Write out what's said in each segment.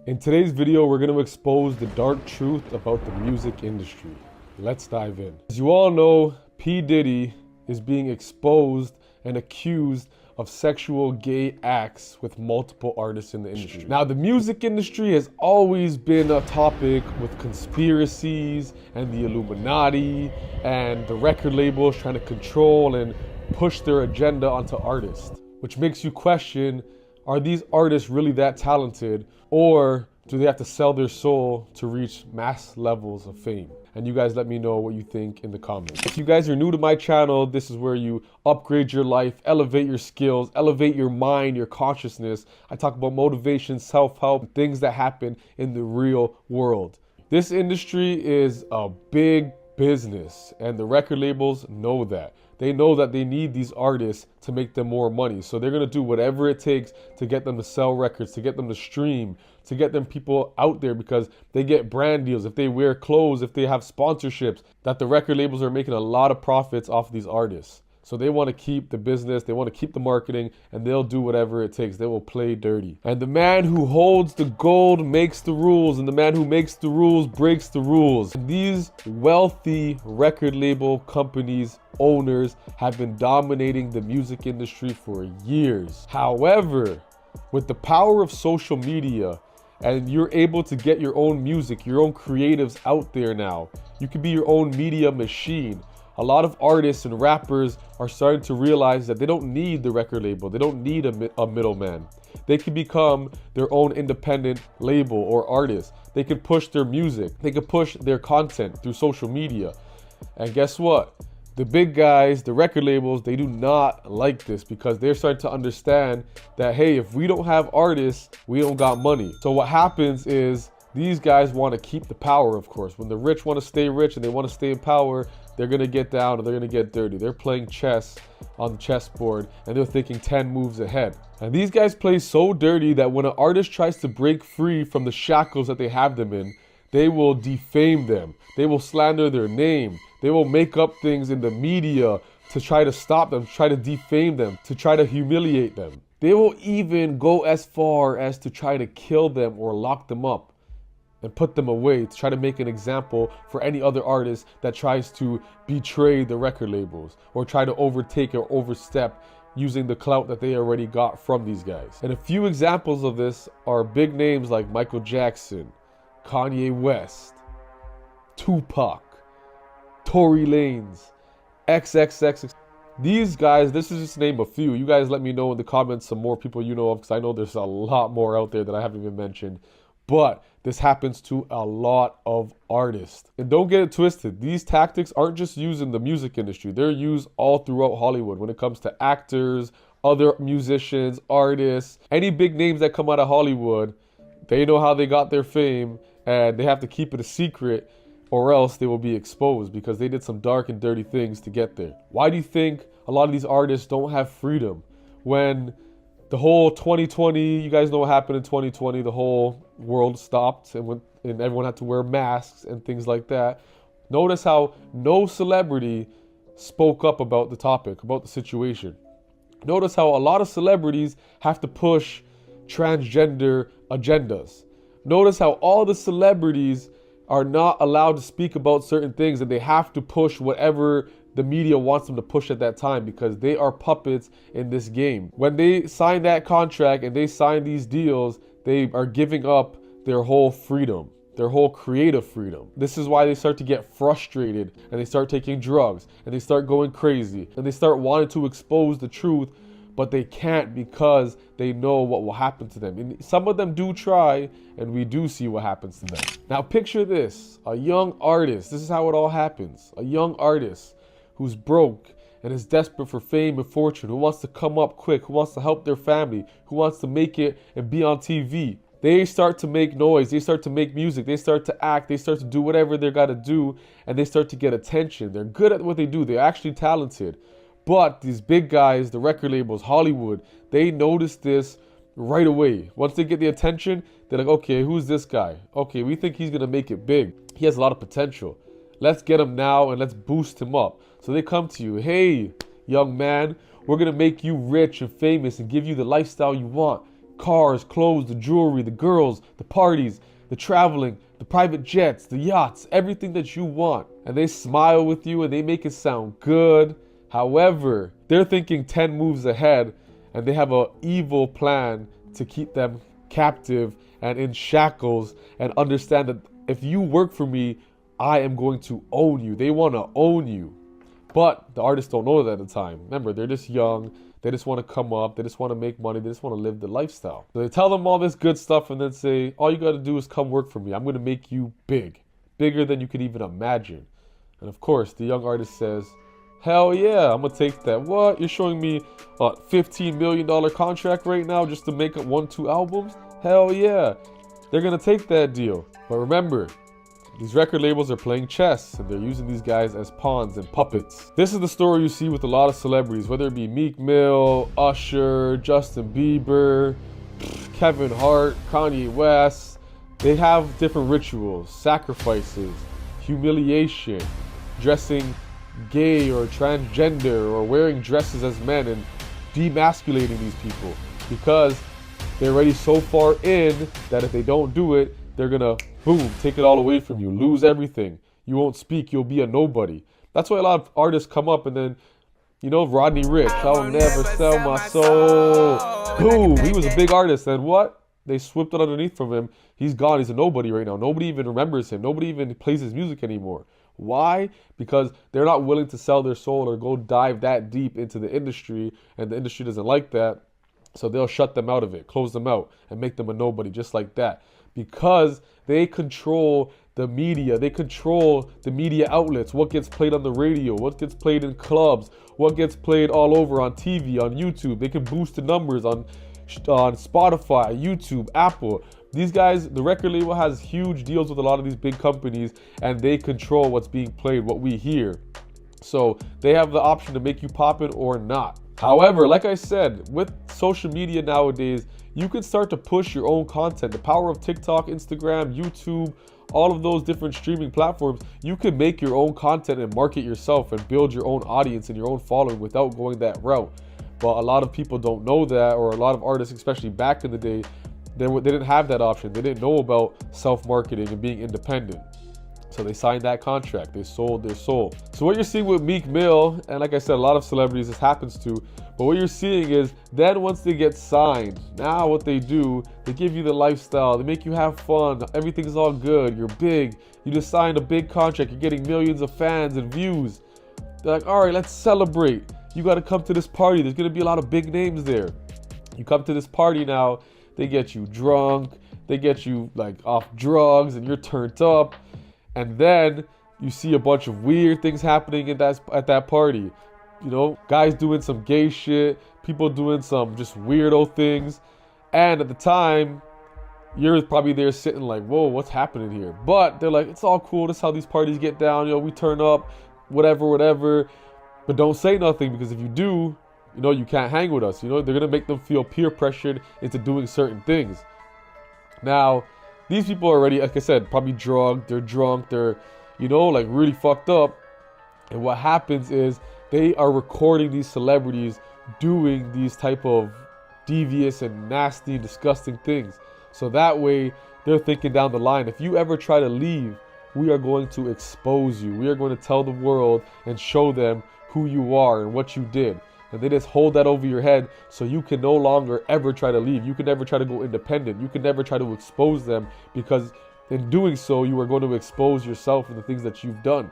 In today's video, we're going to expose the dark truth about the music industry. Let's dive in. As you all know, P Diddy is being exposed and accused of sexual gay acts with multiple artists in the industry. Now, the music industry has always been a topic with conspiracies and the Illuminati and the record labels trying to control and push their agenda onto artists, which makes you question, are these artists really that talented, or do they have to sell their soul to reach mass levels of fame? And you guys let me know what you think in the comments. If you guys are new to my channel, this is where you upgrade your life, elevate your skills, elevate your mind, your consciousness. I talk about motivation, self-help, things that happen in the real world. This industry is a big business, and the record labels know that. They know that they need these artists to make them more money. So they're gonna do whatever it takes to get them to sell records, to get them to stream, to get them people out there, because they get brand deals. If they wear clothes, if they have sponsorships, that the record labels are making a lot of profits off of these artists. So they want to keep the business, they want to keep the marketing, and they'll do whatever it takes. They will play dirty. And the man who holds the gold makes the rules, and the man who makes the rules breaks the rules. And these wealthy record label companies, owners, have been dominating the music industry for years. However, with the power of social media, and you're able to get your own music, your own creatives out there now, you can be your own media machine. A lot of artists and rappers are starting to realize that they don't need the record label. They don't need a middleman. They can become their own independent label or artist. They can push their music. They can push their content through social media. And guess what? The big guys, the record labels, they do not like this, because they're starting to understand that, hey, if we don't have artists, we don't got money. So what happens is these guys want to keep the power, of course. When the rich want to stay rich and they want to stay in power, they're going to get down and they're going to get dirty. They're playing chess on the chessboard and they're thinking 10 moves ahead. And these guys play so dirty that when an artist tries to break free from the shackles that they have them in, they will defame them. They will slander their name. They will make up things in the media to try to stop them, to try to defame them, to try to humiliate them. They will even go as far as to try to kill them or lock them up and put them away, to try to make an example for any other artist that tries to betray the record labels or try to overtake or overstep using the clout that they already got from these guys. And a few examples of this are big names like Michael Jackson, Kanye West, Tupac, Tory Lanez, XXX. These guys, this is just to name a few. You guys let me know in the comments some more people you know of, because I know there's a lot more out there that I haven't even mentioned. But this happens to a lot of artists. And don't get it twisted. These tactics aren't just used in the music industry. They're used all throughout Hollywood when it comes to actors, other musicians, artists, any big names that come out of Hollywood. They know how they got their fame, and they have to keep it a secret, or else they will be exposed, because they did some dark and dirty things to get there. Why do you think a lot of these artists don't have freedom? When the whole 2020, you guys know what happened in 2020, the whole world stopped and everyone had to wear masks and things like that. Notice how no celebrity spoke up about the topic, about the situation. Notice how a lot of celebrities have to push transgender agendas. Notice how all the celebrities are not allowed to speak about certain things, and they have to push whatever the media wants them to push at that time, because they are puppets in this game. When they sign that contract and they sign these deals, they are giving up their whole freedom, their whole creative freedom. This is why they start to get frustrated, and they start taking drugs, and they start going crazy, and they start wanting to expose the truth, but they can't, because they know what will happen to them. And some of them do try, and we do see what happens to them. Now picture this, a young artist, this is how it all happens. A young artist who's broke and is desperate for fame and fortune, who wants to come up quick, who wants to help their family, who wants to make it and be on TV. They start to make noise, they start to make music, they start to act, they start to do whatever they gotta do, and they start to get attention. They're good at what they do, they're actually talented. But these big guys, the record labels, Hollywood, they notice this right away. Once they get the attention, they're like, okay, who's this guy? Okay, we think he's gonna make it big. He has a lot of potential. Let's get him now and let's boost him up. So they come to you, hey, young man, we're gonna make you rich and famous and give you the lifestyle you want. cars, clothes, the jewelry, the girls, the parties, the traveling, the private jets, the yachts, everything that you want. And they smile with you and they make it sound good. However, they're thinking 10 moves ahead and they have an evil plan to keep them captive and in shackles, and understand that if you work for me, I am going to own you. They want to own you. But the artists don't know that at the time. Remember, they're just young. They just want to come up. They just want to make money. They just want to live the lifestyle. So they tell them all this good stuff and then say, all you got to do is come work for me. I'm going to make you big. Bigger than you could even imagine. And of course, the young artist says, hell yeah, I'm going to take that. What? You're showing me a $15 million contract right now just to make up 1-2 albums? Hell yeah. They're going to take that deal. But remember, these record labels are playing chess and they're using these guys as pawns and puppets. This is the story you see with a lot of celebrities, whether it be Meek Mill, Usher, Justin Bieber, Kevin Hart, Kanye West. They have different rituals, sacrifices, humiliation, dressing gay or transgender, or wearing dresses as men and demasculating these people, because they're already so far in that if they don't do it, they're gonna, boom, take it all away from you, lose everything. You won't speak, you'll be a nobody. That's why a lot of artists come up and then, you know, Rodney Ricch, I'll never sell my soul. Boom, he was a big artist, and what? They swept it underneath from him. He's gone, he's a nobody right now. Nobody even remembers him. Nobody even plays his music anymore. Why? Because they're not willing to sell their soul or go dive that deep into the industry, and the industry doesn't like that. So they'll shut them out of it, close them out, and make them a nobody just like that. Because they control the media. They control the media outlets, what gets played on the radio, what gets played in clubs, what gets played all over on TV, on YouTube. They can boost the numbers on Spotify, YouTube, Apple. These guys, the record label has huge deals with a lot of these big companies, and they control what's being played, what we hear. So they have the option to make you pop it or not. However, like I said, with social media nowadays, you can start to push your own content. The power of TikTok, Instagram, YouTube, all of those different streaming platforms, you can make your own content and market yourself and build your own audience and your own following without going that route. But a lot of people don't know that, or a lot of artists, especially back in the day, they didn't have that option. They didn't know about self-marketing and being independent. So they signed that contract. They sold their soul. So what you're seeing with Meek Mill, and like I said, a lot of celebrities this happens to, but what you're seeing is then once they get signed, now what they do, they give you the lifestyle. They make you have fun. Everything's all good. You're big. You just signed a big contract. You're getting millions of fans and views. They're like, all right, let's celebrate. You got to come to this party. There's going to be a lot of big names there. You come to this party now, they get you drunk. They get you like off drugs and you're turned up. And then you see a bunch of weird things happening at that party. You know, guys doing some gay shit, people doing some just weirdo things. And at the time, you're probably there sitting like, whoa, what's happening here? But they're like, it's all cool. This is how these parties get down. You know, we turn up, whatever. But don't say nothing, because if you do, you know, you can't hang with us. You know, they're going to make them feel peer pressured into doing certain things. Now, these people are already, like I said, probably drugged, they're drunk, they're, you know, like really fucked up. And what happens is they are recording these celebrities doing these type of devious and nasty and disgusting things. So that way they're thinking down the line, if you ever try to leave, we are going to expose you. We are going to tell the world and show them who you are and what you did. And they just hold that over your head so you can no longer ever try to leave. You can never try to go independent. You can never try to expose them, because in doing so, you are going to expose yourself and the things that you've done.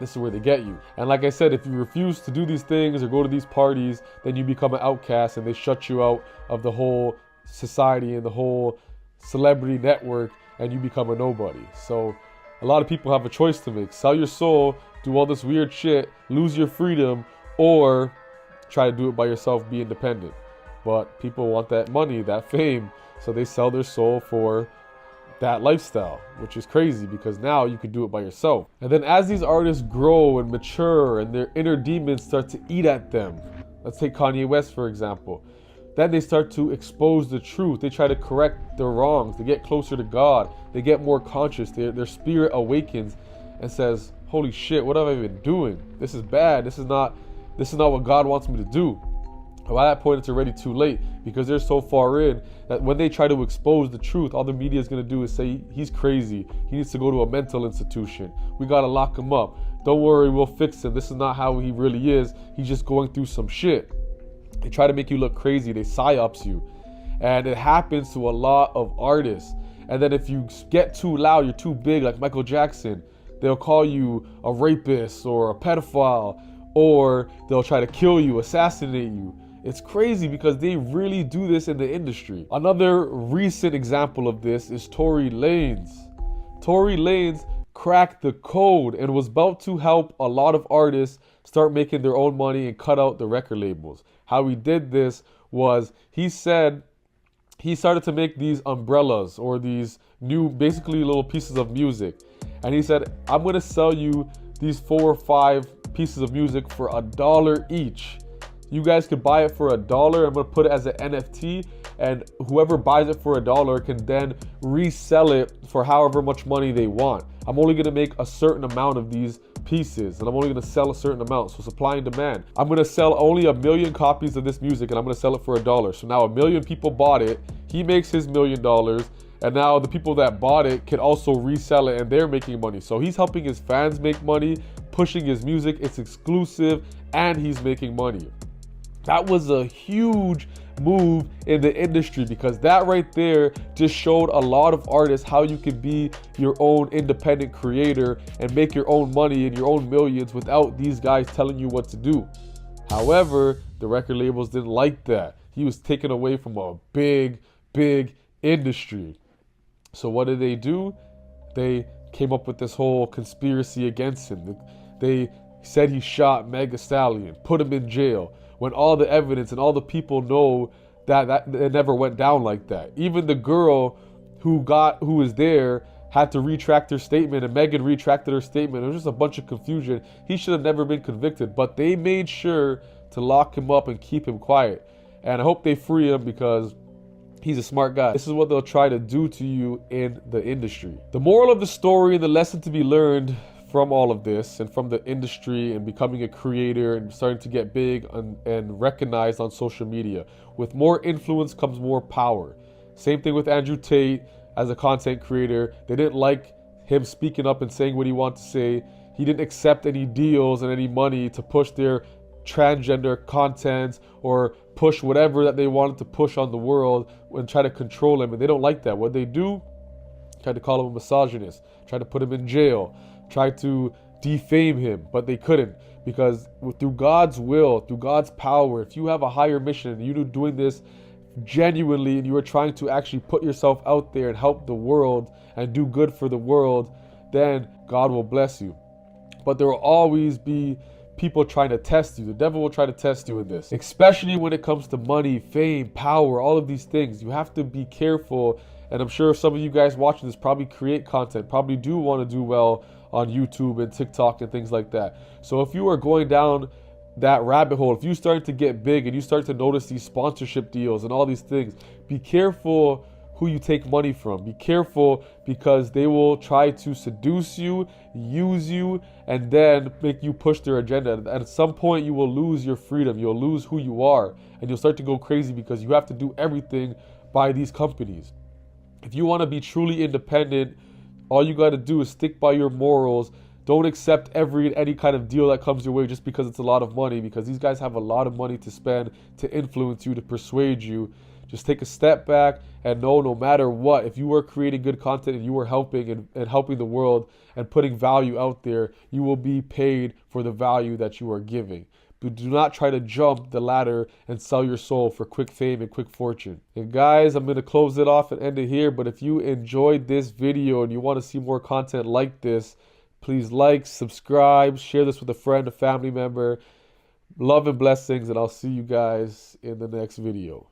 This is where they get you. And like I said, if you refuse to do these things or go to these parties, then you become an outcast and they shut you out of the whole society and the whole celebrity network, and you become a nobody. So a lot of people have a choice to make. Sell your soul, do all this weird shit, lose your freedom, or try to do it by yourself, be independent. But people want that money, that fame, so they sell their soul for that lifestyle, which is crazy, because now you can do it by yourself. And then as these artists grow and mature and their inner demons start to eat at them, let's take Kanye West for example, then they start to expose the truth. They try to correct their wrongs. They get closer to God. They get more conscious. Their spirit awakens and says, holy shit, what have I been doing? This is bad. This is not what God wants me to do. By that point, it's already too late because they're so far in that when they try to expose the truth, all the media is going to do is say, he's crazy. He needs to go to a mental institution. We got to lock him up. Don't worry, we'll fix him. This is not how he really is. He's just going through some shit. They try to make you look crazy. They psyops you. And it happens to a lot of artists. And then if you get too loud, you're too big, like Michael Jackson, they'll call you a rapist or a pedophile, or they'll try to kill you, assassinate you. It's crazy because they really do this in the industry. Another recent example of this is Tory Lanez. Tory Lanez cracked the code and was about to help a lot of artists start making their own money and cut out the record labels. How he did this was he said he started to make these umbrellas or these new basically little pieces of music. And he said, I'm going to sell you these 4 or 5 pieces of music for $1 each. You guys could buy it for $1. I'm going to put it as an NFT, and whoever buys it for $1 can then resell it for however much money they want. I'm only going to make a certain amount of these pieces, and I'm only going to sell a certain amount. So supply and demand. I'm going to sell only 1 million copies of this music, and I'm going to sell it for $1. So now 1 million people bought it. He makes his $1 million. And now the people that bought it can also resell it, and they're making money. So he's helping his fans make money, pushing his music. It's exclusive, and he's making money. That was a huge move in the industry because that right there just showed a lot of artists how you can be your own independent creator and make your own money and your own millions without these guys telling you what to do. However, the record labels didn't like that. He was taken away from a big industry. So what did they do? They came up with this whole conspiracy against him. They said he shot Meg Thee Stallion, put him in jail, when all the evidence and all the people know that it never went down like that. Even the girl who was there had to retract her statement, and Megan retracted her statement. It was just a bunch of confusion. He should have never been convicted, but they made sure to lock him up and keep him quiet. And I hope they free him because he's a smart guy. This is what they'll try to do to you in the industry. The moral of the story and the lesson to be learned from all of this and from the industry and becoming a creator and starting to get big and recognized on social media. With more influence comes more power. Same thing with Andrew Tate as a content creator. They didn't like him speaking up and saying what he wanted to say. He didn't accept any deals and any money to push their transgender content or push whatever that they wanted to push on the world and try to control him. And they don't like that. What they do, try to call him a misogynist, try to put him in jail, tried to defame him, but they couldn't, because through God's will, through God's power, if you have a higher mission and you're doing this genuinely and you are trying to actually put yourself out there and help the world and do good for the world, then God will bless you. But there will always be people trying to test you. The devil will try to test you in this, especially when it comes to money, fame, power, all of these things. You have to be careful. And I'm sure some of you guys watching this probably create content, probably do want to do well on YouTube and TikTok and things like that. So if you are going down that rabbit hole, if you start to get big and you start to notice these sponsorship deals and all these things, be careful who you take money from. Be careful, because they will try to seduce you, use you, and then make you push their agenda. And at some point you will lose your freedom. You'll lose who you are, and you'll start to go crazy because you have to do everything by these companies. If you want to be truly independent, all you got to do is stick by your morals. Don't accept any kind of deal that comes your way just because it's a lot of money, because these guys have a lot of money to spend to influence you, to persuade you. Just take a step back and know, no matter what, if you are creating good content and you are helping and helping the world and putting value out there, you will be paid for the value that you are giving. But do not try to jump the ladder and sell your soul for quick fame and quick fortune. And guys, I'm going to close it off and end it here. But if you enjoyed this video and you want to see more content like this, please like, subscribe, share this with a friend, a family member. Love and blessings, and I'll see you guys in the next video.